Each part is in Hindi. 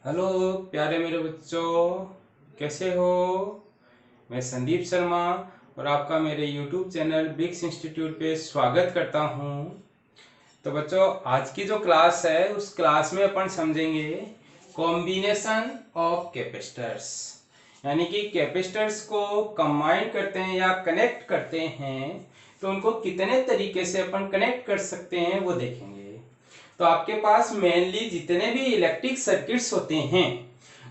हेलो प्यारे मेरे बच्चों, कैसे हो। मैं संदीप शर्मा और आपका मेरे YouTube चैनल बिग्स इंस्टीट्यूट पे स्वागत करता हूँ। तो बच्चों, आज की जो क्लास है उस क्लास में अपन समझेंगे कॉम्बिनेशन ऑफ कैपेसिटर्स, यानी कि कैपेसिटर्स को कंबाइन करते हैं या कनेक्ट करते हैं तो उनको कितने तरीके से अपन कनेक्ट कर सकते हैं वो देखेंगे। तो आपके पास मेनली जितने भी इलेक्ट्रिक सर्किट्स होते हैं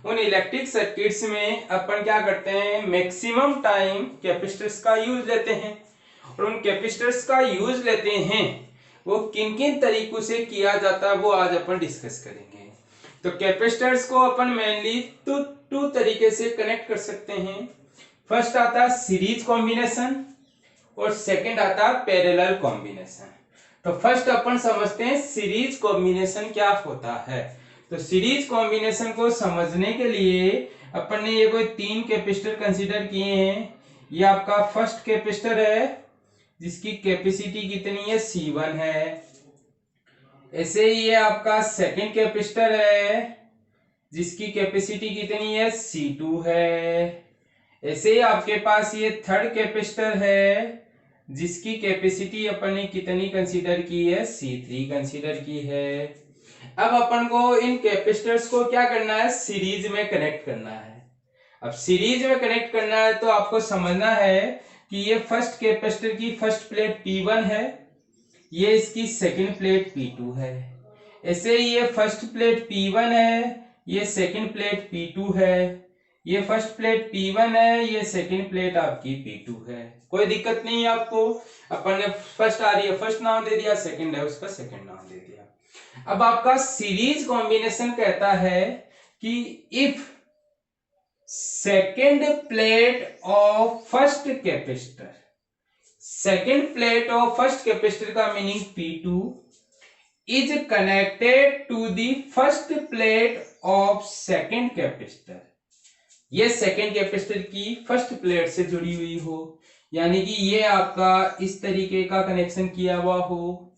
उन इलेक्ट्रिक सर्किट्स में अपन क्या करते हैं, मैक्सिमम टाइम कैपेसिटर्स का यूज लेते हैं। और उन कैपेसिटर्स का यूज लेते हैं वो किन किन तरीकों से किया जाता है वो आज अपन डिस्कस करेंगे। तो कैपेसिटर्स को अपन मेनली टू तरीके से कनेक्ट कर सकते हैं। फर्स्ट आता है सीरीज कॉम्बिनेशन और सेकंड आता है पैरेलल कॉम्बिनेशन। तो फर्स्ट अपन समझते हैं सीरीज कॉम्बिनेशन क्या होता है। तो सीरीज कॉम्बिनेशन को समझने के लिए अपन ने ये कोई तीन कैपेसिटर कंसीडर किए हैं। ये आपका फर्स्ट कैपेसिटर है जिसकी कैपेसिटी कितनी है, C1 है। ऐसे ही ये आपका सेकंड कैपेसिटर है जिसकी कैपेसिटी कितनी है, C2 है। ऐसे ही आपके पास ये थर्ड कैपेसिटर है जिसकी कैपेसिटी अपन ने कितनी कंसीडर की है, C3 कंसीडर की है। अब अपन को इन कैपेसिटर्स को क्या करना है, सीरीज में कनेक्ट करना है। अब सीरीज में कनेक्ट करना है तो आपको समझना है कि ये फर्स्ट कैपेसिटर की फर्स्ट प्लेट P1 है, ये इसकी सेकंड प्लेट P2 है। ऐसे ही ये फर्स्ट प्लेट P1 है, ये सेकंड प्लेट P2 है। ये फर्स्ट प्लेट P1 है, ये सेकंड प्लेट आपकी P2 है। कोई दिक्कत नहीं है आपको। अपन ने फर्स्ट आ रही है फर्स्ट नाम दे दिया, सेकंड है उसका सेकंड नाम दे दिया। अब आपका सीरीज कॉम्बिनेशन कहता है कि if second plate of first capacitor, second plate of first capacitor का meaning P2 is connected to the first plate of second capacitor, ये सेकंड कैपेसिटर की फर्स्ट प्लेट से जुड़ी हुई हो, यानी कि ये आपका इस तरीके का कनेक्शन किया हुआ हो।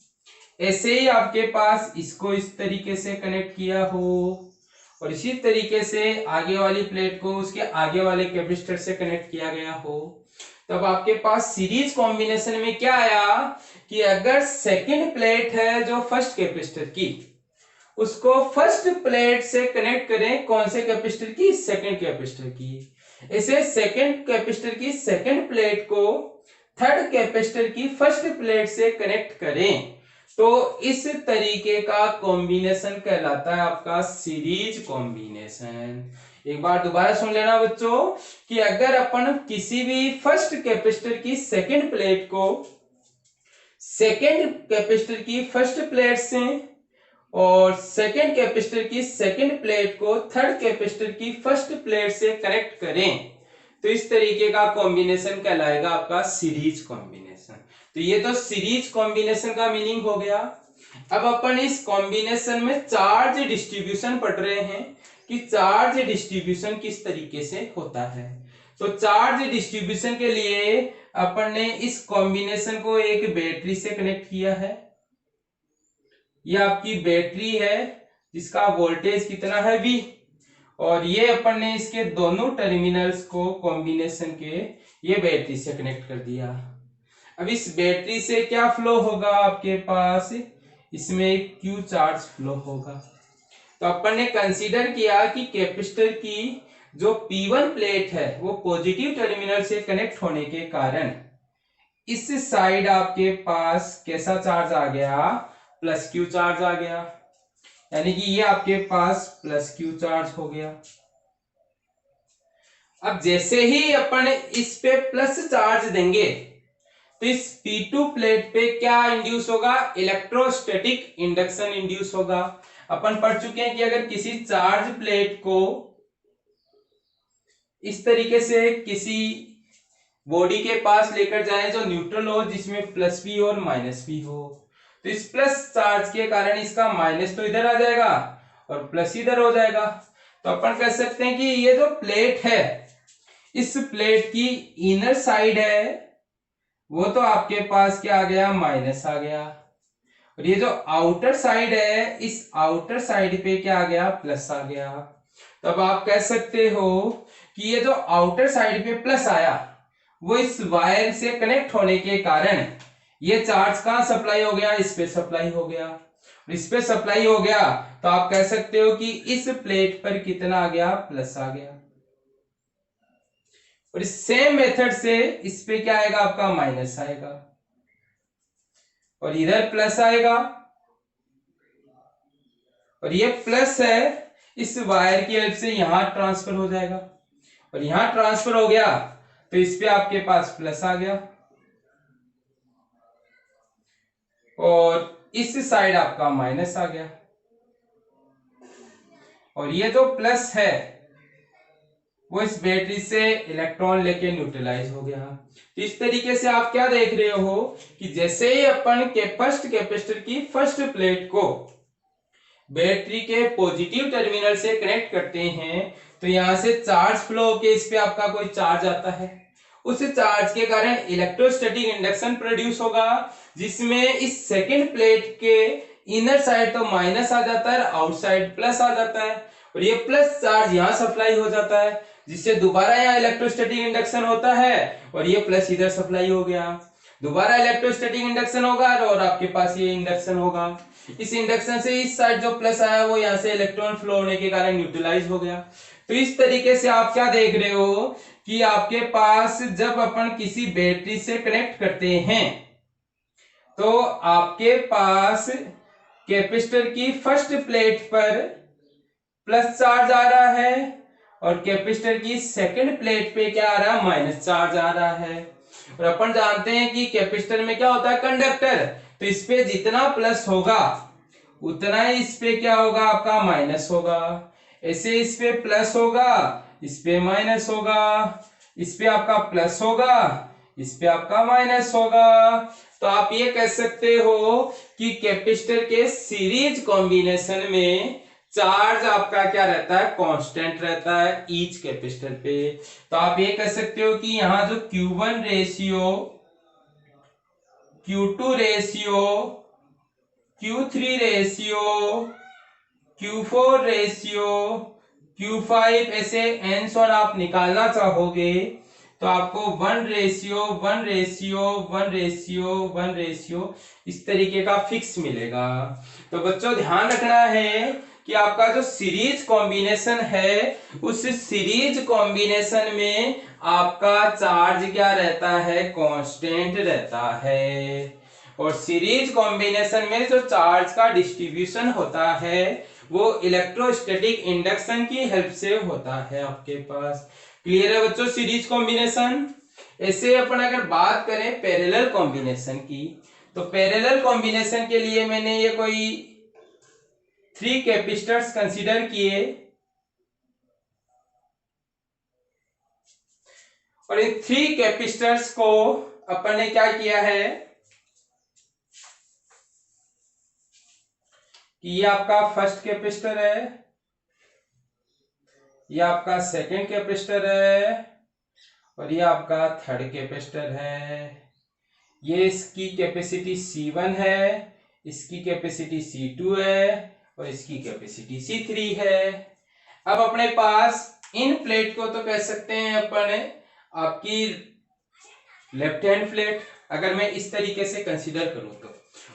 ऐसे ही आपके पास इसको इस तरीके से कनेक्ट किया हो और इसी तरीके से आगे वाली प्लेट को उसके आगे वाले कैपेसिटर से कनेक्ट किया गया हो। तब आपके पास सीरीज कॉम्बिनेशन में क्या आया कि अगर सेकंड प्लेट है जो फर्स्ट कैपेसिटर की, उसको फर्स्ट प्लेट से कनेक्ट करें कौन से कैपेसिटर की, सेकंड कैपेसिटर की। इसे सेकंड कैपेसिटर की सेकंड प्लेट को थर्ड कैपेसिटर की फर्स्ट प्लेट से कनेक्ट करें तो इस तरीके का कॉम्बिनेशन कहलाता है आपका सीरीज कॉम्बिनेशन। एक बार दोबारा सुन लेना बच्चों कि अगर अपन किसी भी फर्स्ट कैपेसिटर की सेकंड प्लेट को सेकंड कैपेसिटर की फर्स्ट प्लेट से और सेकंड कैपेसिटर की सेकंड प्लेट को थर्ड कैपेसिटर की फर्स्ट प्लेट से कनेक्ट करें तो इस तरीके का कॉम्बिनेशन कहलाएगा आपका सीरीज कॉम्बिनेशन। तो ये तो सीरीज कॉम्बिनेशन का मीनिंग हो गया। अब अपन इस कॉम्बिनेशन में चार्ज डिस्ट्रीब्यूशन पढ़ रहे हैं कि चार्ज डिस्ट्रीब्यूशन किस तरीके से होता है। तो चार्ज डिस्ट्रीब्यूशन के लिए अपन ने इस कॉम्बिनेशन को एक बैटरी से कनेक्ट किया है। ये आपकी बैटरी है जिसका वोल्टेज कितना है V, और ये अपन ने इसके दोनों टर्मिनल्स को कॉम्बिनेशन के ये बैटरी से कनेक्ट कर दिया। अब इस बैटरी से क्या फ्लो होगा आपके पास, इसमें Q चार्ज फ्लो होगा। तो अपन ने कंसीडर किया कि कैपेसिटर की जो P1 प्लेट है वो पॉजिटिव टर्मिनल से कनेक्ट होने के कारण इस साइड आपके पास कैसा चार्ज आ गया, प्लस Q चार्ज आ गया, यानी कि ये आपके पास प्लस Q चार्ज हो गया। अब जैसे ही अपन इस पे प्लस चार्ज देंगे तो इस P2 प्लेट पे क्या इंड्यूस होगा, इलेक्ट्रोस्टैटिक इंडक्शन इंड्यूस होगा। अपन पढ़ चुके हैं कि अगर किसी चार्ज प्लेट को इस तरीके से किसी बॉडी के पास लेकर जाएं जो न्यूट्रल हो, जिसमें प्लस भी और माइनस भी हो, तो इस प्लस चार्ज के कारण इसका माइनस तो इधर आ जाएगा और प्लस इधर हो जाएगा। तो अपन कह सकते हैं कि ये जो प्लेट है इस प्लेट की इनर साइड है वो तो आपके पास क्या आ गया, माइनस आ गया, और ये जो आउटर साइड है इस आउटर साइड पे क्या आ गया, प्लस आ गया। तब आप कह सकते हो कि ये जो आउटर साइड पे प्लस आया वो इस वायर से कनेक्ट होने के कारण ये चार्ज कहां सप्लाई हो गया, इस पे सप्लाई हो गया। इस पे सप्लाई हो गया तो आप कह सकते हो कि इस प्लेट पर कितना आ गया, प्लस आ गया। और इस सेम मेथड से इस पे क्या आएगा, आपका माइनस आएगा और इधर प्लस आएगा। और ये प्लस है इस वायर की हेल्प से यहां ट्रांसफर हो जाएगा और यहां ट्रांसफर हो गया तो इस पे आपके पास प्लस आ गया और इस साइड आपका माइनस आ गया और ये जो प्लस है वो इस बैटरी से इलेक्ट्रॉन लेके न्यूट्रलाइज हो गया। तो इस तरीके से आप क्या देख रहे हो कि जैसे ही अपन के फर्स्ट कैपेसिटर की फर्स्ट प्लेट को बैटरी के पॉजिटिव टर्मिनल से कनेक्ट करते हैं तो यहां से चार्ज फ्लो होके इस पे आपका कोई चार्ज आता है। उस चार्ज के कारण इलेक्ट्रोस्टैटिक इंडक्शन प्रोड्यूस होगा जिसमें इस सेकंड प्लेट के इनर साइड तो माइनस आ जाता है, आउटसाइड प्लस आ जाता है और ये प्लस चार्ज यहां सप्लाई हो जाता है जिससे दोबारा यहाँ इलेक्ट्रोस्टैटिक इंडक्शन होता है और ये प्लस इधर सप्लाई हो गया। दोबारा इलेक्ट्रोस्टैटिक इंडक्शन होगा और आपके पास ये इंडक्शन होगा। इस इंडक्शन से इस साइड जो प्लस आया वो यहाँ से इलेक्ट्रॉन फ्लो होने के कारण न्यूट्रलाइज हो गया। तो इस तरीके से आप क्या देख रहे हो कि आपके पास जब अपन किसी बैटरी से कनेक्ट करते हैं तो आपके पास कैपेसिटर की फर्स्ट प्लेट पर प्लस चार्ज आ रहा है और कैपेसिटर की सेकंड प्लेट पे क्या आ रहा है, माइनस चार्ज आ रहा है। और अपन जानते हैं कि कैपेसिटर में क्या होता है, कंडक्टर, तो इस पे जितना प्लस होगा उतना ही इस पे क्या होगा, आपका माइनस होगा। ऐसे इस पे प्लस होगा, इस पे माइनस होगा, इस पे आपका प्लस होगा, इस पे आपका माइनस होगा। तो आप ये कह सकते हो कि कैपेसिटर के सीरीज कॉम्बिनेशन में चार्ज आपका क्या रहता है, कांस्टेंट रहता है ईच कैपेसिटर पे। तो आप ये कह सकते हो कि यहां जो Q1 ratio, Q2 ratio, Q3 ratio, Q4 ratio, Q5 ऐसे एंड सो आप निकालना चाहोगे तो आपको 1 रेशियो 1 रेशियो 1 रेशियो 1 रेशियो इस तरीके का फिक्स मिलेगा। तो बच्चों ध्यान रखना है कि आपका जो सीरीज कॉम्बिनेशन है उस सीरीज कॉम्बिनेशन में आपका चार्ज क्या रहता है, कांस्टेंट रहता है। और सीरीज कॉम्बिनेशन में जो चार्ज का डिस्ट्रीब्यूशन होता है वो इलेक्ट्रोस्टैटिक इंडक्शन की हेल्प से होता है आपके पास। क्लियर है बच्चों सीरीज कॉम्बिनेशन। ऐसे अपन अगर बात करें पैरेलल कॉम्बिनेशन की तो पैरेलल कॉम्बिनेशन के लिए मैंने ये कोई 3 कैपेसिटर्स कंसीडर किए और इन 3 कैपेसिटर्स को अपन ने क्या किया है कि ये आपका फर्स्ट कैपेसिटर है, ये आपका सेकंड कैपेसिटर है और ये आपका थर्ड कैपेसिटर है। ये इसकी कैपेसिटी C1 है, इसकी कैपेसिटी C2 है और इसकी कैपेसिटी C3 है। अब अपने पास इन प्लेट को तो कह सकते हैं अपन आपकी लेफ्ट हैंड प्लेट, अगर मैं इस तरीके से कंसीडर करूं तो।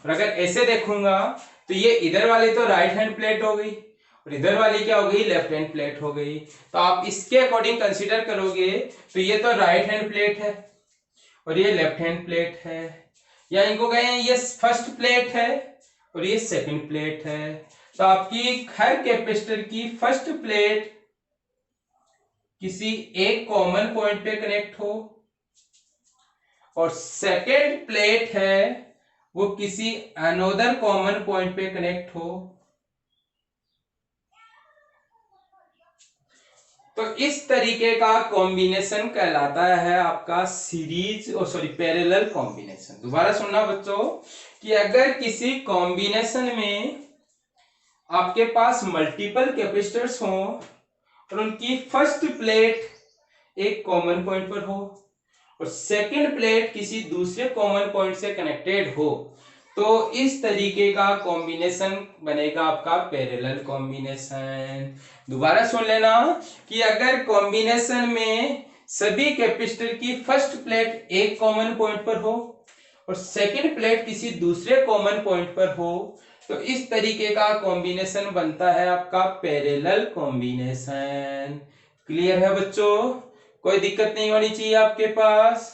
और अगर ऐसे देखूंगा तो ये इधर वाली तो राइट हैंड प्लेट हो गई और इधर वाली क्या हो गई, लेफ्ट हैंड प्लेट हो गई। तो आप इसके अकॉर्डिंग कंसीडर करोगे तो ये तो राइट हैंड प्लेट है और ये लेफ्ट हैंड प्लेट है, या इनको कहें ये फर्स्ट प्लेट है और ये सेकंड प्लेट है। तो आपकी हर कैपेसिटर की फर्स्ट प्लेट किसी एक कॉमन पॉइंट पे कनेक्ट हो और सेकंड प्लेट है वो किसी अनदर कॉमन पॉइंट पे कनेक्ट हो। तो इस तरीके का कॉम्बिनेशन कहलाता है आपका सीरीज और सॉरी पैरेलल कॉम्बिनेशन। दोबारा सुनना बच्चों कि अगर किसी कॉम्बिनेशन में आपके पास मल्टीपल कैपेसिटर्स हो और उनकी फर्स्ट प्लेट एक कॉमन पॉइंट पर हो और सेकंड प्लेट किसी दूसरे कॉमन पॉइंट से कनेक्टेड हो तो इस तरीके का कॉम्बिनेशन बनेगा आपका पैरेलल कॉम्बिनेशन। दोबारा सुन लेना कि अगर कॉम्बिनेशन में सभी कैपेसिटर की फर्स्ट प्लेट एक कॉमन पॉइंट पर हो और सेकंड प्लेट किसी दूसरे कॉमन पॉइंट पर हो, तो इस तरीके का कॉम्बिनेशन बनता है आपका पैरेलल कॉम्बिनेशन। क्लियर है बच्चों? कोई दिक्कत नहीं होनी चाहिए आपके पास।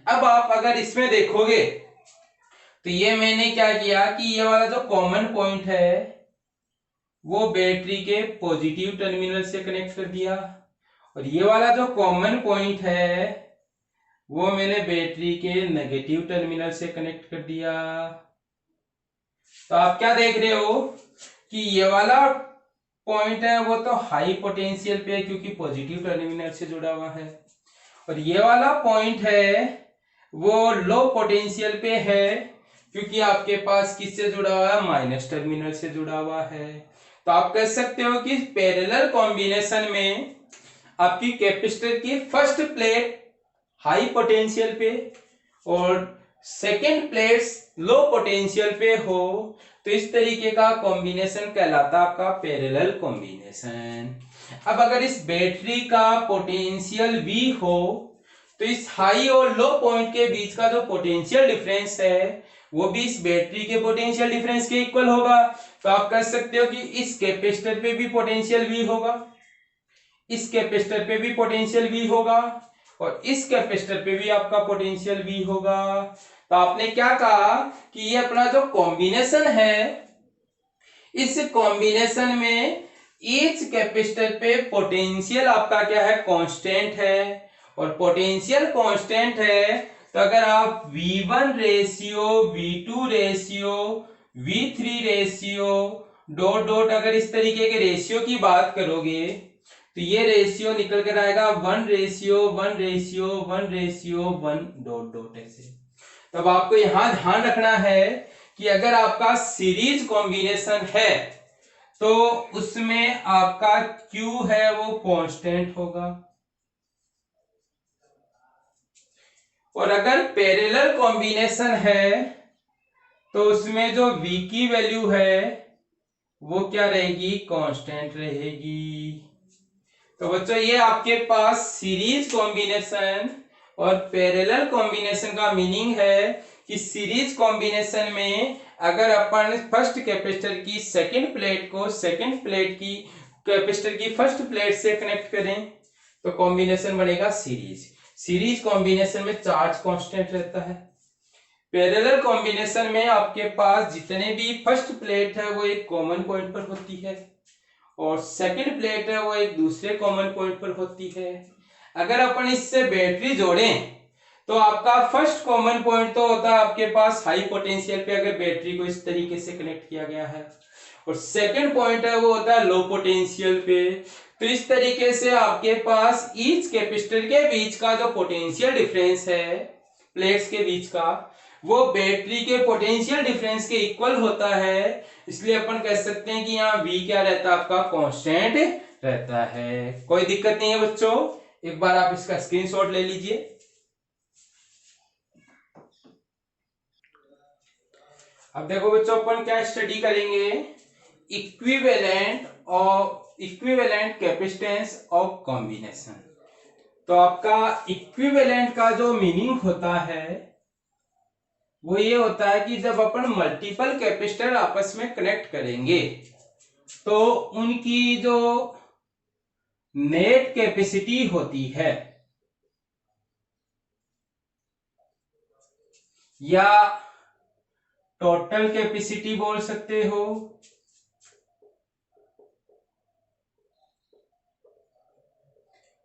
अब आप अगर इसमें देखोगे तो ये मैंने क्या किया कि ये वाला जो कॉमन पॉइंट है वो बैटरी के पॉजिटिव टर्मिनल से कनेक्ट कर दिया, और ये वाला जो कॉमन पॉइंट है वो मैंने बैटरी के नेगेटिव टर्मिनल से कनेक्ट कर दिया। तो आप क्या देख रहे हो कि ये वाला पॉइंट है वो तो हाई पोटेंशियल पे है क्योंकि पॉजिटिव टर्मिनल से जुड़ा हुआ है, और ये वाला पॉइंट है वो लो पोटेंशियल पे है क्योंकि आपके पास किससे जुड़ा हुआ है, माइनस टर्मिनल से जुड़ा हुआ है। तो आप कह सकते हो कि पैरेलल कॉम्बिनेशन में आपकी कैपेसिटर की फर्स्ट प्लेट हाई पोटेंशियल पे और सेकेंड प्लेट लो पोटेंशियल पे हो, तो इस तरीके का कॉम्बिनेशन कहलाता है आपका पैरेलल कॉम्बिनेशन। अब अगर इस बैटरी का पोटेंशियल V हो तो इस हाई और लो पॉइंट के बीच का जो पोटेंशियल डिफरेंस है वो भी इस बैटरी के पोटेंशियल डिफरेंस के इक्वल होगा। तो आप कह सकते हो कि इस कैपेसिटर पे भी पोटेंशियल V होगा, इस कैपेसिटर पे भी पोटेंशियल V होगा, और इस कैपेसिटर पे भी आपका पोटेंशियल V होगा। तो आपने क्या कहा कि ये अपना जो कॉम्बिनेशन है, इस कॉम्बिनेशन में ईच कैपेसिटर पे पोटेंशियल आपका क्या है, कांस्टेंट है, और पोटेंशियल कांस्टेंट है तो अगर आप V1 ratio, V2 ratio, V3 ratio dot dot अगर इस तरीके के रेशियो की बात करोगे तो ये रेशियो निकल कर आएगा 1 ratio 1 ratio 1 ratio 1 dot dot ऐसे। तब आपको यहां ध्यान रखना है कि अगर आपका सीरीज कॉम्बिनेशन है तो उसमें आपका Q है वो कांस्टेंट होगा, और अगर पैरेलल कॉम्बिनेशन है तो उसमें जो V की वैल्यू है वो क्या रहेगी, कांस्टेंट रहेगी। तो बच्चों ये आपके पास सीरीज कॉम्बिनेशन और पैरेलल कॉम्बिनेशन का मीनिंग है कि सीरीज कॉम्बिनेशन में अगर अपन फर्स्ट कैपेसिटर की सेकंड प्लेट को सेकंड प्लेट की कैपेसिटर की फर्स्ट प्लेट से कनेक्ट करें तो कॉम्बिनेशन बनेगा सीरीज। सीरीज कॉम्बिनेशन में चार्ज कांस्टेंट रहता है। पैरेलल कॉम्बिनेशन में आपके पास जितने भी फर्स्ट प्लेट है वो एक कॉमन पॉइंट पर होती है और सेकंड प्लेट है वो एक दूसरे कॉमन पॉइंट पर होती है। अगर अपन इससे बैटरी जोड़ें तो आपका फर्स्ट कॉमन पॉइंट तो होता है आपके पास हाई पोटेंशियल पे अगर बैटरी को इस तरीके से कनेक्ट किया गया है, और सेकंड पॉइंट है वो होता है लो पोटेंशियल पे। तो इस तरीके से आपके पास ईच कैपेसिटर के बीच का जो पोटेंशियल डिफरेंस है प्लेट्स के बीच का वो बैटरी के पोटेंशियल डिफरेंस के इक्वल होता है। इसलिए अपन कह सकते हैं कि यहाँ V क्या रहता है, आपका कांस्टेंट रहता है। कोई दिक्कत नहीं है बच्चों, एक बार आप इसका स्क्रीनशॉट ले लीजिए। अब देखो बच्चों अपन क्या स्टडी करेंगे, इक्विवेलेंट कैपेसिटेंस ऑफ कॉम्बिनेशन। तो आपका इक्विवेलेंट का जो मीनिंग होता है वो ये होता है कि जब अपन मल्टीपल कैपेसिटर आपस में कनेक्ट करेंगे तो उनकी जो नेट कैपेसिटी होती है या टोटल कैपेसिटी बोल सकते हो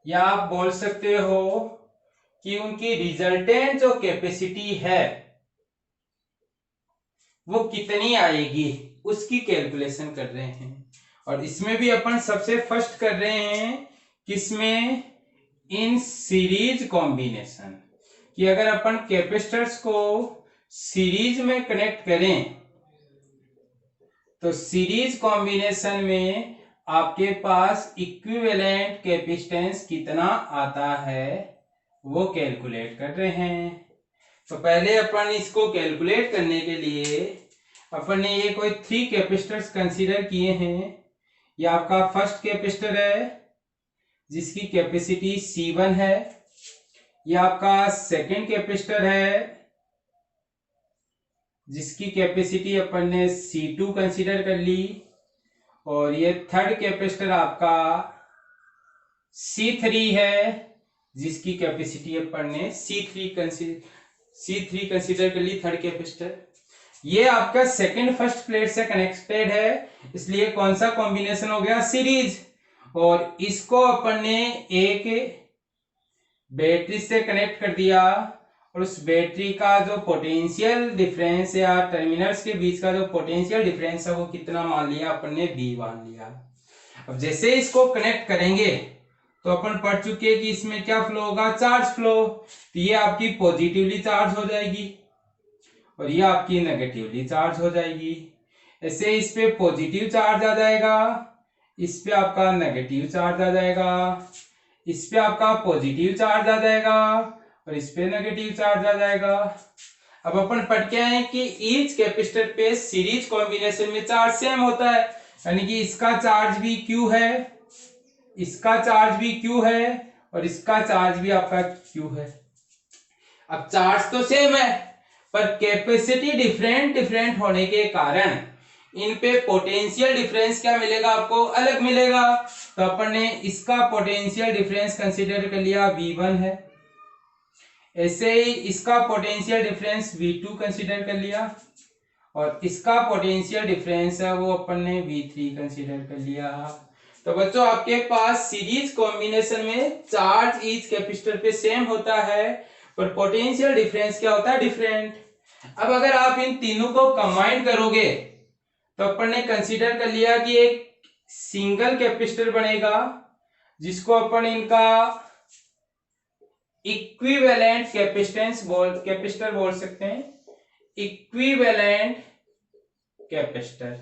या आप बोल सकते हो कि उनकी रिजल्टेंट जो कैपेसिटी है वो कितनी आएगी उसकी कैलकुलेशन कर रहे हैं। और इसमें भी अपन सबसे फर्स्ट कर रहे हैं किसमें, इन सीरीज कॉम्बिनेशन, कि अगर अपन कैपेसिटर्स को सीरीज में कनेक्ट करें तो सीरीज कॉम्बिनेशन में आपके पास इक्विवेलेंट कैपेसिटेंस कितना आता है वो कैलकुलेट कर रहे हैं। तो पहले अपन इसको कैलकुलेट करने के लिए अपन ने ये कोई 3 कैपेसिटर्स कंसीडर किए हैं। ये आपका फर्स्ट कैपेसिटर है जिसकी कैपेसिटी C1 है। ये आपका सेकंड कैपेसिटर है जिसकी कैपेसिटी अपन ने C2 कंसीडर कर ली। और ये थर्ड कैपेसिटर आपका C3 है जिसकी कैपेसिटी अपन ने C3 कंसीडर कर ली, थर्ड कैपेसिटर। ये आपका सेकंड फर्स्ट प्लेट से कनेक्टेड है, इसलिए कौन सा कॉम्बिनेशन हो गया, सीरीज। और इसको अपन ने एक बैटरी से कनेक्ट कर दिया और उस बैटरी का जो पोटेंशियल डिफरेंस या टर्मिनल्स के बीच का जो पोटेंशियल डिफरेंस है वो कितना मान लिया अपन ने, V मान लिया। अब जैसे इसको कनेक्ट करेंगे तो अपन पढ़ चुके हैं कि इसमें क्या फ्लो होगा, चार्ज फ्लो। तो ये आपकी पॉजिटिवली चार्ज हो जाएगी और ये आपकी नेगेटिवली चार्ज हो जाएगी। ऐसे इस पे पॉजिटिव चार्ज आ जाएगा, इस पे आपका नेगेटिव चार्ज आ जाएगा, इस पे आपका पॉजिटिव चार्ज आ जाएगा और इस पे नेगेटिव चार्ज आ जाएगा। अब अपन पढ़ के आए कि ईच कैपेसिटर पे सीरीज कॉम्बिनेशन में चार्ज सेम होता है, यानी कि इसका चार्ज भी Q है, इसका चार्ज भी Q है और इसका चार्ज भी आपका Q है। अब चार्ज तो सेम है पर कैपेसिटी डिफरेंट होने के कारण इन पे पोटेंशियल डिफरेंस क्या मिलेगा, आपको अलग मिलेगा। तो अपन ने इसका पोटेंशियल डिफरेंस कंसीडर कर लिया V1 है, ऐसे ही इसका पोटेंशियल डिफरेंस V2 कंसीडर कर लिया और इसका पोटेंशियल डिफरेंस है वो अपन ने V3 कंसीडर कर लिया। तो बच्चों आपके पास सीरीज कॉम्बिनेशन में चार्ज ईच कैपेसिटर पे सेम होता है पर पोटेंशियल डिफरेंस क्या होता है, डिफरेंट। अब अगर आप इन तीनों को कंबाइन करोगे तो अपन ने कंसीडर कर लिया कि एक सिंगल कैपेसिटर बनेगा जिसको अपन इनका इक्विवेलेंट कैपेसिटर बोल सकते हैं, इक्विवेलेंट कैपेसिटर।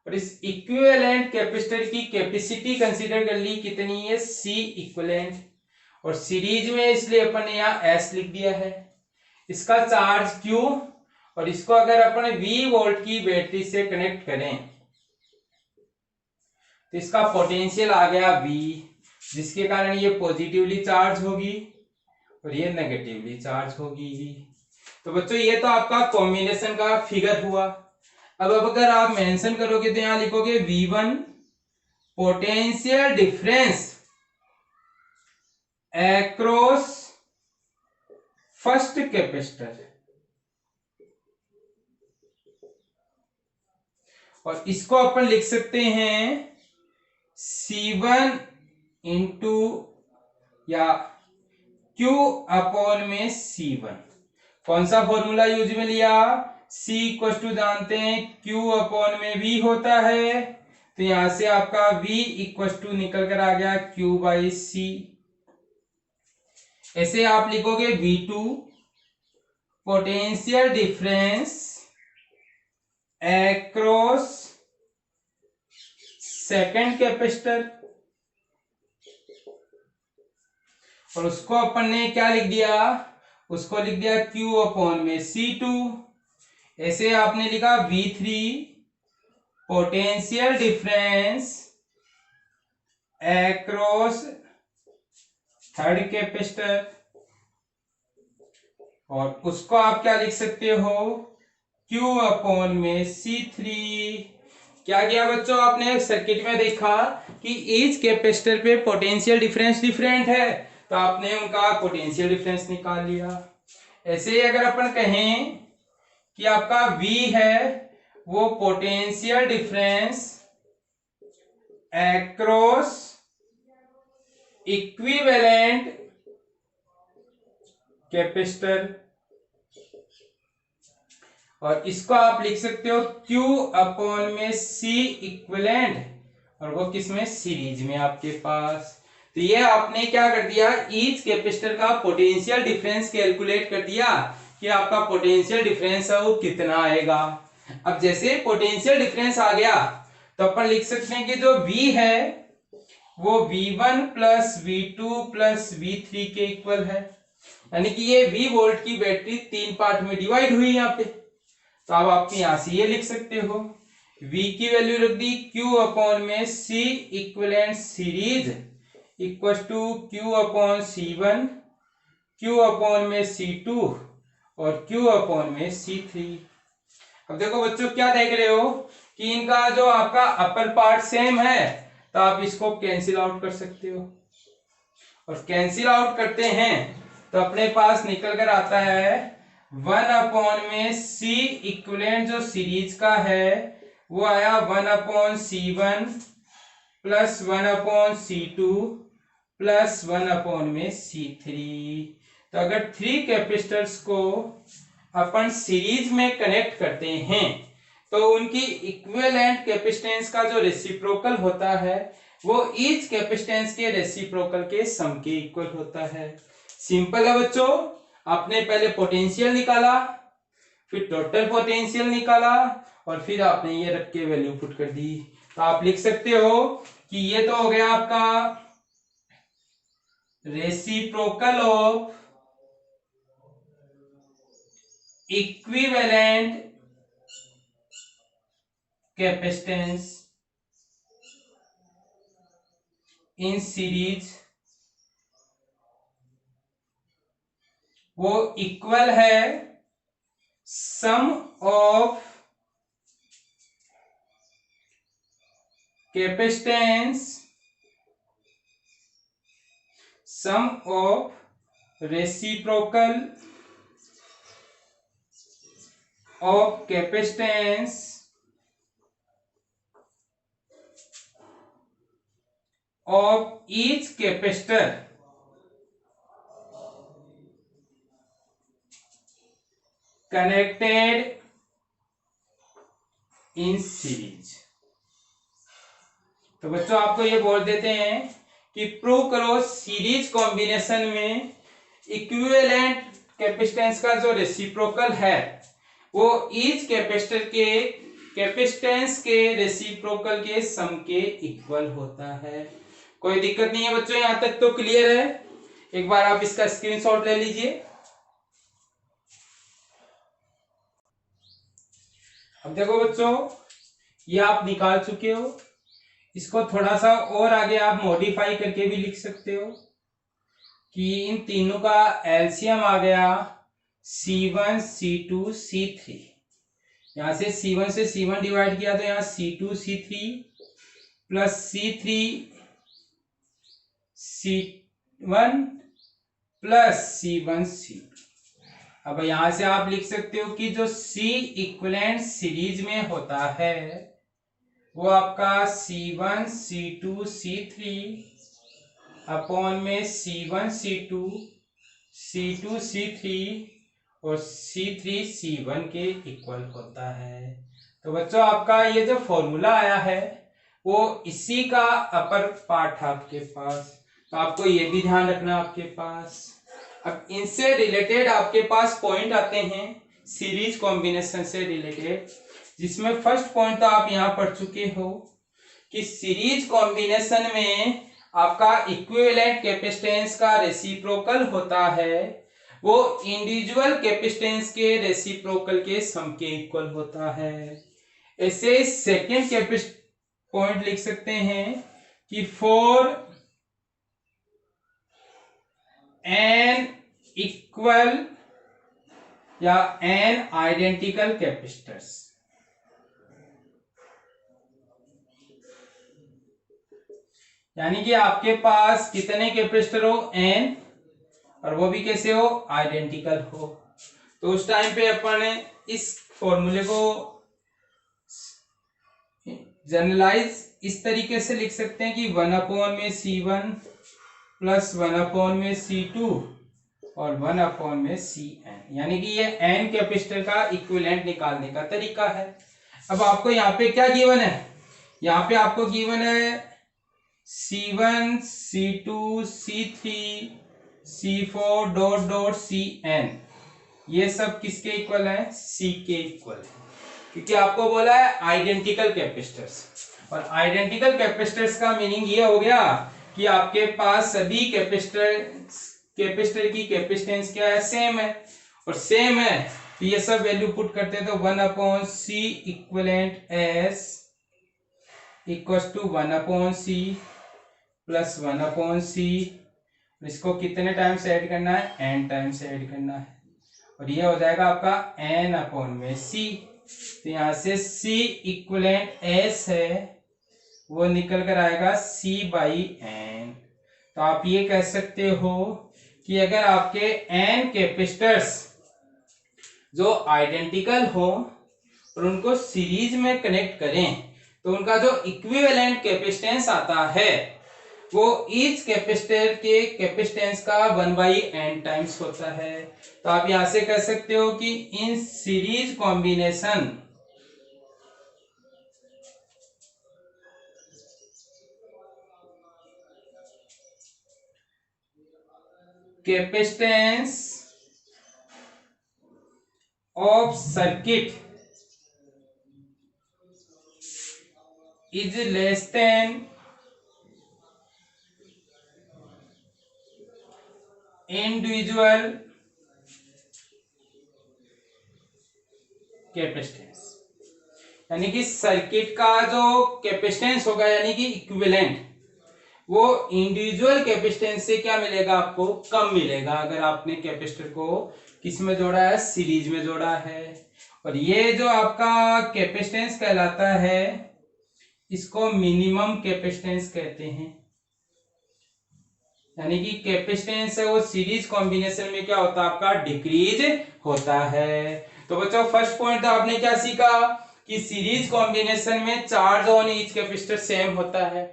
और इस इक्विवेलेंट कैपेसिटर की कैपेसिटी कंसीडर कर ली, कितनी है, C इक्विवेलेंट। और सीरीज में इसलिए अपन ने यहाँ S लिख दिया है। इसका चार्ज Q और इसको अगर अपन V वोल्ट की बैटरी से कनेक्ट करें तो इसका पोटेंशियल आ गया V, जिसके कारण ये पॉजिटिवली चार्ज होगी और ये नेगेटिवली चार्ज होगी। तो बच्चों ये तो आपका कॉम्बिनेशन का फिगर हुआ। अब अगर आप मेंशन करोगे तो यहां लिखोगे V1 potential difference across first capacitor, और इसको अपन लिख सकते हैं C1 इंटू या Q अपॉन में C1। कौन सा फॉर्मूला यूज में लिया, C इक्वल टू जानते हैं Q अपॉन में V होता है, तो यहां से आपका V इक्वल टू निकल कर आ गया Q बाई C। ऐसे आप लिखोगे V2 potential difference across second capacitor, और उसको अपन ने क्या लिख दिया, उसको लिख दिया Q अपॉन में C2। ऐसे आपने लिखा V3 potential difference across third capacitor, और उसको आप क्या लिख सकते हो, Q अपॉन में C3। क्या किया बच्चों, आपने सर्किट में देखा कि ईच कैपेसिटर पे पोटेंशियल डिफरेंस डिफरेंट है तो आपने उनका पोटेंशियल डिफरेंस निकाल लिया। ऐसे ही अगर अपन कहें कि आपका V है वो potential difference across equivalent capacitor, और इसको आप लिख सकते हो Q अपॉन में C इक्विवेलेंट, और वो किसमें, सीरीज में आपके पास। तो ये आपने क्या कर दिया, ईच कैपेसिटर का पोटेंशियल डिफरेंस कैलकुलेट कर दिया कि आपका पोटेंशियल डिफरेंस है वो कितना आएगा। अब जैसे पोटेंशियल डिफरेंस आ गया तो अपन लिख सकते हैं कि जो V है वो V1 plus V2 plus V3 के इक्वल है, यानी कि ये V वोल्ट की बैटरी 3 पार्ट में डिवाइड हुई यहाँ पे। तो अब आप यहाँ से ये लिख सकते हो, V की वैल्यू रख दी Q अपॉन में C equivalent series equal to Q upon C1, Q upon में C2 और Q अपॉन में C3। अब देखो बच्चों क्या देख रहे हो कि इनका जो आपका अपर पार्ट सेम है, तो आप इसको कैंसिल आउट कर सकते हो, और कैंसिल आउट करते हैं तो अपने पास निकल कर आता है 1 अपॉन में C इक्विवेलेंट जो सीरीज का है वो आया 1 upon C1 plus 1 upon C2 plus 1 upon में C3। तो अगर 3 कैपेसिटर्स को अपन सीरीज में कनेक्ट करते हैं तो उनकी इक्विवेलेंट कैपेसिटेंस का जो रेसिप्रोकल होता है वो ईच कैपेसिटेंस के रेसिप्रोकल के सम के इक्वल होता है। सिंपल है बच्चों, आपने पहले पोटेंशियल निकाला, फिर टोटल पोटेंशियल निकाला, और फिर आपने ये रख के वैल्यू पुट कर दी। तो आप लिख सकते हो कि ये तो हो गया आपका reciprocal of equivalent capacitance in series, वो इक्वल है sum of capacitance, sum of reciprocal of capacitance of each capacitor connected in series। तो बच्चों आपको ये बोल देते हैं कि प्रूव करो सीरीज कॉम्बिनेशन में इक्विवेलेंट कैपेसिटेंस का जो रेसिप्रोकल है वो ईच कैपेसिटर के कैपेसिटेंस के रेसिप्रोकल के सम के इक्वल होता है। कोई दिक्कत नहीं है बच्चों, यहां तक तो क्लियर है। एक बार आप इसका स्क्रीनशॉट ले लीजिए। अब देखो बच्चों, ये आप निकाल चुके हो, इसको थोड़ा सा और आगे आप मॉडिफाई करके भी लिख सकते हो कि इन तीनों का एलसीएम आ गया C1 C2 C3। यहां से C1 से C1 डिवाइड किया तो यहां C2 C3 plus C3 C1 plus C1 C2। अब यहां से आप लिख सकते हो कि जो C इक्विवेलेंट सीरीज में होता है वो आपका C1 C2 C3 अपॉन में C1 C2 C2 C3 और C3 C1 के इक्वल होता है। तो बच्चों आपका ये जो फॉर्मूला आया है वो इसी का अपर पार्ट है आपके पास, तो आपको ये भी ध्यान रखना आपके पास। अब इनसे रिलेटेड आपके पास पॉइंट आते हैं सीरीज कॉम्बिनेशन से रिलेटेड, जिसमें फर्स्ट पॉइंट तो आप यहां पढ़ चुके हो कि सीरीज कॉम्बिनेशन में आपका इक्विवेलेंट कैपेसिटेंस का रेसिप्रोकल होता है वो इंडिविजुअल कैपेसिटेंस के रेसिप्रोकल के सम के इक्वल होता है। ऐसे सेकेंड पॉइंट लिख सकते हैं कि फॉर एन इक्वल या एन आइडेंटिकल कैपेसिटर्स, यानी कि आपके पास कितने कैपेसिटर हो n, और वो भी कैसे हो, आइडेंटिकल हो। तो उस टाइम पे अपन ने इस फॉर्मूले को जनरलाइज इस तरीके से लिख सकते हैं कि 1 अपॉन में C1 प्लस 1 अपॉन में C2 और 1 अपॉन में Cn, यानी कि ये n कैपेसिटर का इक्विवेलेंट निकालने का तरीका है। अब आपको यहाँ पे क्या गिवन है, यहाँ पे आपको गिवन है C1 C2 C3 C4 dot dot Cn, ये सब किसके इक्वल है, C के इक्वल है, क्योंकि आपको बोला है आइडेंटिकल कैपेसिटर्स। और आइडेंटिकल कैपेसिटर्स का मीनिंग ये हो गया कि आपके पास सभी कैपेसिटर की कैपेसिटेंस क्या है, सेम है, और सेम है तो ये सब वैल्यू पुट करते हैं तो 1/c equivalent S equals to 1/c plus 1/c। इसको कितने टाइम्स ऐड करना है, n टाइम्स ऐड करना है, और ये हो जाएगा आपका n/c। तो यहाँ से c इक्विवेलेंट s है वो निकल कर आएगा c/n। तो आप ये कह सकते हो कि अगर आपके n कैपेसिटर्स जो आइडेंटिकल हो और उनको सीरीज में कनेक्ट करें तो उनका जो इक्विवेलेंट कैपेसिटेंस आता है वो ईच कैपेसिटर के कैपेसिटेंस का 1/n टाइम्स होता है। तो आप यहां से कह सकते हो कि in series combination capacitance of circuit is less than individual capacitance. यानी कि सर्किट का जो कैपेसिटेंस होगा यानी कि इक्विवेलेंट वो इंडिविजुअल कैपेसिटेंस से क्या मिलेगा, आपको कम मिलेगा अगर आपने कैपेसिटर को किस में जोड़ा है, सीरीज में जोड़ा है। और ये जो आपका कैपेसिटेंस कहलाता है इसको मिनिमम कैपेसिटेंस कहते हैं। यानी कि कैपेसिटेंस है वो सीरीज कॉम्बिनेशन में क्या होता है, आपका डिक्रीज होता है। तो बच्चों फर्स्ट पॉइंट तो आपने क्या सीखा कि सीरीज कॉम्बिनेशन में charge on each capacitor same होता है।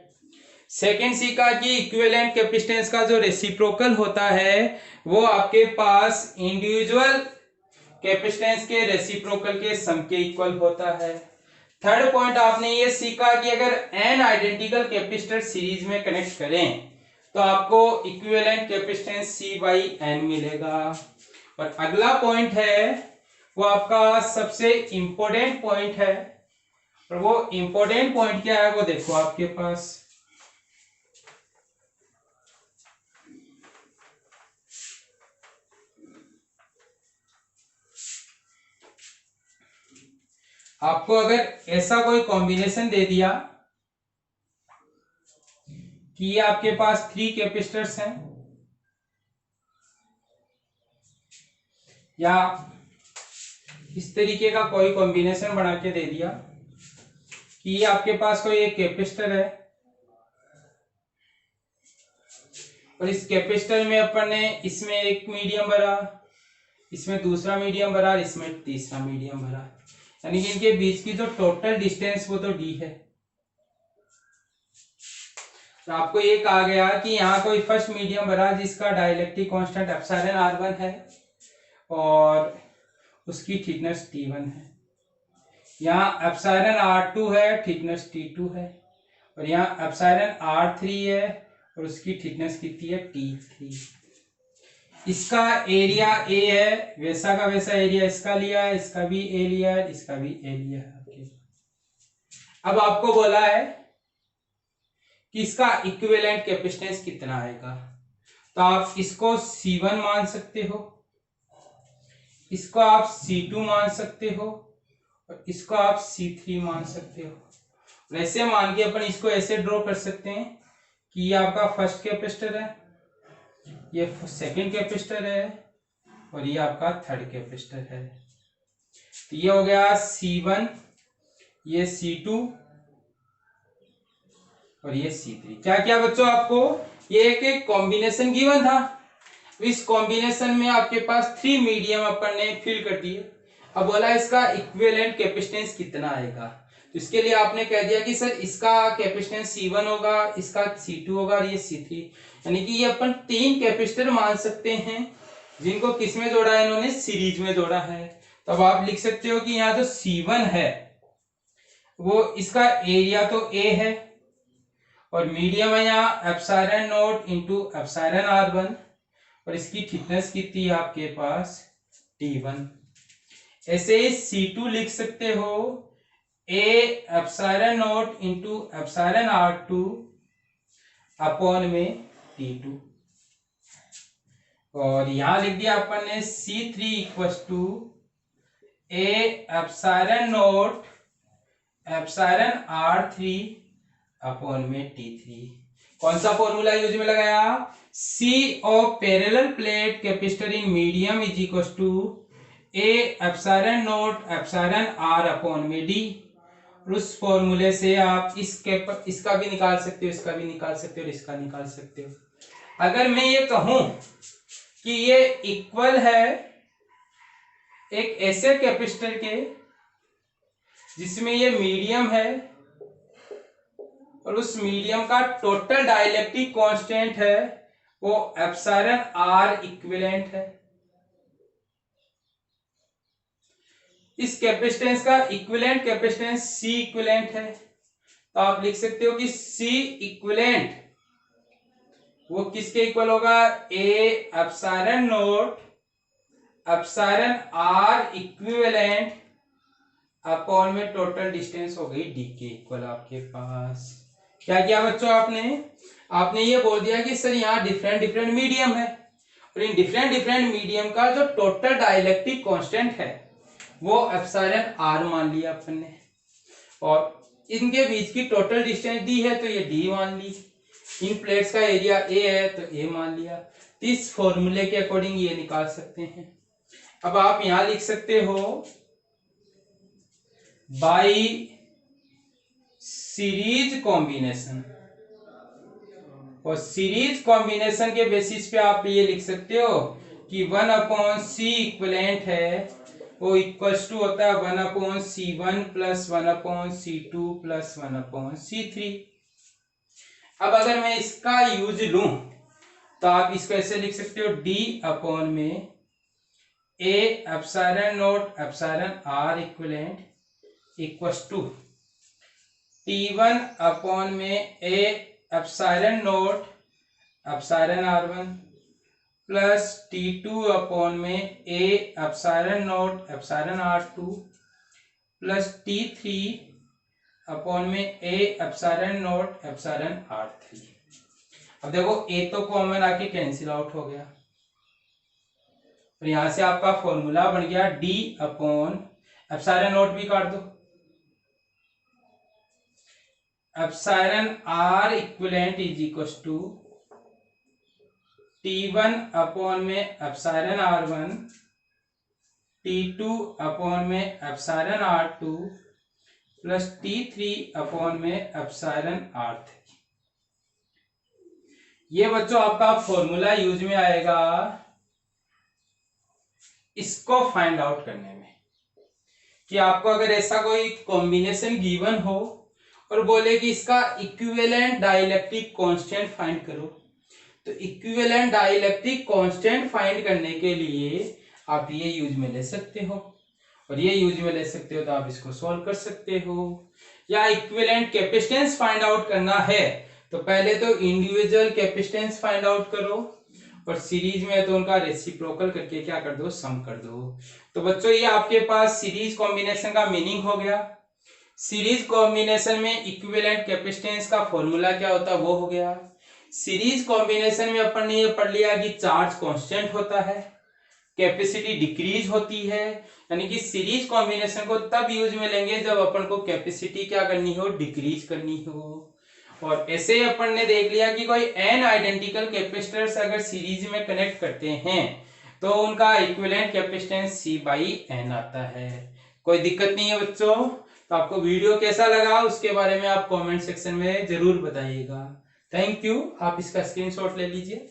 सेकंड सीखा कि इक्विवेलेंट कैपेसिटेंस का जो रेसिप्रोकल होता है वो आपके पास इंडिविजुअल कैपेसिटेंस के रेसिप्रोकल के सम के इक्वल होता है। थर्ड पॉइंट आपने ये सीखा कि अगर n आइडेंटिकल कैपेसिटर सीरीज में कनेक्ट करें तो आपको इक्विवेलेंट कैपेसिटेंस c/n मिलेगा। और अगला पॉइंट है वो आपका सबसे इंपॉर्टेंट पॉइंट है, और वो इंपॉर्टेंट पॉइंट क्या है वो देखो आपके पास। आपको अगर ऐसा कोई कॉम्बिनेशन दे दिया कि ये आपके पास 3 कैपेसिटर्स हैं, या इस तरीके का कोई कॉम्बिनेशन बना के दे दिया कि ये आपके पास कोई एक कैपेसिटर है और इस कैपेसिटर में अपन ने इसमें एक मीडियम भरा, इसमें दूसरा मीडियम भरा, इसमें तीसरा मीडियम भरा, यानी कि इनके बीच की जो टोटल डिस्टेंस वो तो d है। तो आपको ये कहा गया कि यहाँ कोई फर्स्ट मीडियम भरा जिसका डाइलेक्ट्रिक कांस्टेंट एप्सिलॉन r1 है और उसकी थिकनेस t1 है। यहाँ एप्सिलॉन r2 है, थिकनेस t2 है, और यहाँ एप्सिलॉन r3 है और उसकी थिकनेस कितनी है, t3। इसका एरिया a है, वैसा का वैसा एरिया इसका लिया है, इसका भी a लिया है, इसका भी a लिया है। अब आपको बोला है कि इसका इक्विवेलेंट कैपेसिटेंस कितना आएगा, तो आप इसको C1 मान सकते हो, इसको आप C2 मान सकते हो और इसको आप C3 मान सकते हो। वैसे मान के अपन इसको ऐसे ड्रॉ कर सकते हैं कि ये आपका फर्स्ट कैपेसिटर है, ये सेकंड कैपेसिटर है और ये आपका थर्ड कैपेसिटर है। तो ये हो गया C1, ये C2 और ये C3। क्या क्या बच्चों, आपको ये एक कॉम्बिनेशन गिवन था, इस कॉम्बिनेशन में आपके पास 3 मीडियम अपन ने फिल कर दिए। अब बोला इसका इक्विवेलेंट कैपेसिटेंस कितना आएगा, तो इसके लिए आपने कह दिया कि सर इसका कैपेसिटेंस C1 होगा, इसका C2 होगा और ये C3, यानी कि ये अपन 3 कैपेसिटर मान सकते हैं जिनको किस में जोड़ा है, इन्होंने सीरीज में जोड़ा है। तब आप लिख सकते हो कि यहाँ जो C1 है वो इसका एरिया तो A है और मीडियम है यहाँ epsilon naught into epsilon r1 और इसकी थिकनेस कितनी है आपके पास, t1। ऐसे ही C2 लिख सकते हो a epsilon naught into epsilon r2 upon में t2, और यहां लिख दिया अपन ने C3 equal to A epsilon naught epsilon R3 upon में T3। कौन सा फॉर्मूला यूज में लगाया? C of parallel plate capacitor in medium is equal to A epsilon naught epsilon R upon में D। उस फॉर्मूले से आप इसका भी निकाल सकते हो, इसका भी निकाल सकते हो और इसका निकाल सकते हो। अगर मैं ये कहूं कि ये इक्वल है एक ऐसे कैपेसिटर के जिसमें ये मीडियम है और उस मीडियम का टोटल डाइलेक्ट्रिक कांस्टेंट है वो एप्सिलॉन R इक्विवेलेंट है। इस कैपेसिटेंस का इक्विवेलेंट कैपेसिटेंस C इक्विवेलेंट है, तो आप लिख सकते हो कि C इक्विवेलेंट वो किसके इक्वल होगा? ए epsilon naught epsilon R equivalent upon में टोटल डिस्टेंस हो गई D के इक्वल। आपके पास क्या किया बच्चों? आपने ये बोल दिया कि सर यहाँ डिफरेंट डिफरेंट मीडियम है और इन डिफरेंट डिफरेंट मीडियम का जो टोटल डाइलेक्ट्रिक कांस्टेंट है वो एप्सिलॉन R मान लिया अपन ने, और इनके बीच की टोटल डिस्टेंस दी है तो ये D मान ली। इन प्लेट्स का एरिया A है तो A मान लिया। इस फॉर्मूले के अकॉर्डिंग ये निकाल सकते हैं। अब आप यहां लिख सकते हो बाई सीरीज कॉम्बिनेशन, और सीरीज कॉम्बिनेशन के बेसिस पे आप ये लिख सकते हो कि 1/C इक्विवेलेंट है वो इक्वल्स टू होता है 1/C1 plus 1/C2 plus 1/C3। अब अगर मैं इसका यूज लूं तो आप इसको ऐसे लिख सकते हो D अपॉन में A epsilon naught epsilon R equivalent equals to T1 upon में A epsilon naught epsilon R1 plus T2 upon में A epsilon naught epsilon R2 plus T3 upon में A epsilon naught epsilon R3। अब देखो ए तो कॉमन आके कैंसिल आउट हो गया और यहां से आपका फॉर्मूला बन गया D अपॉन एप्सिलॉन नॉट भी काट दो, epsilon R equivalent is equal to T1 upon में एप्सिलॉन R1 T2 अपॉन में epsilon R2 plus T3 upon में एप्सिलॉन R3। ये बच्चों आपका फॉर्मूला यूज में आएगा इसको फाइंड आउट करने में, कि आपको अगर ऐसा कोई कॉम्बिनेशन गिवन हो और बोले कि इसका इक्विवेलेंट डाइलेक्ट्रिक कांस्टेंट फाइंड करो, तो इक्विवेलेंट डाइलेक्ट्रिक कांस्टेंट फाइंड करने के लिए आप ये यूज में ले सकते हो और ये यूज में ले सकते हो, तो आप इसको सॉल्व कर सकते हो। या इक्विवेलेंट कैपेसिटेंस फाइंड आउट करना है तो पहले तो इंडिविजुअल कैपेसिटेंस फाइंड आउट करो और सीरीज में है तो उनका रेसिप्रोकल करके क्या कर दो? सम कर दो। तो बच्चों ये आपके पास सीरीज कॉम्बिनेशन का मीनिंग हो गया। सीरीज कॉम्बिनेशन में इक्विवेलेंट कैपेसिटेंस का फॉर्मूला क्या होता है वो हो गया। सीरीज कॉम्बिनेशन में अपन ने ये पढ़ लिया कि चार्ज कांस्टेंट होता है, कैपेसिटी डिक्रीज होती है, यानी कि सीरीज कॉम्बिनेशन को तब यूज में लेंगे जब अपन को कैपेसिटी क्या करनी हो? डिक्रीज करनी हो। और ऐसे ही अपन ने देख लिया कि कोई n आइडेंटिकल कैपेसिटर्स अगर सीरीज में कनेक्ट करते हैं तो उनका इक्विवेलेंट कैपेसिटेंस C/n आता है। कोई दिक्कत नहीं है बच्चों। तो आपको वीडियो कैसा लगा उसके बारे में आप कमेंट सेक्शन में जरूर बताइएगा। Thank you. आप इसका स्क्रीनशॉट ले लीजिए।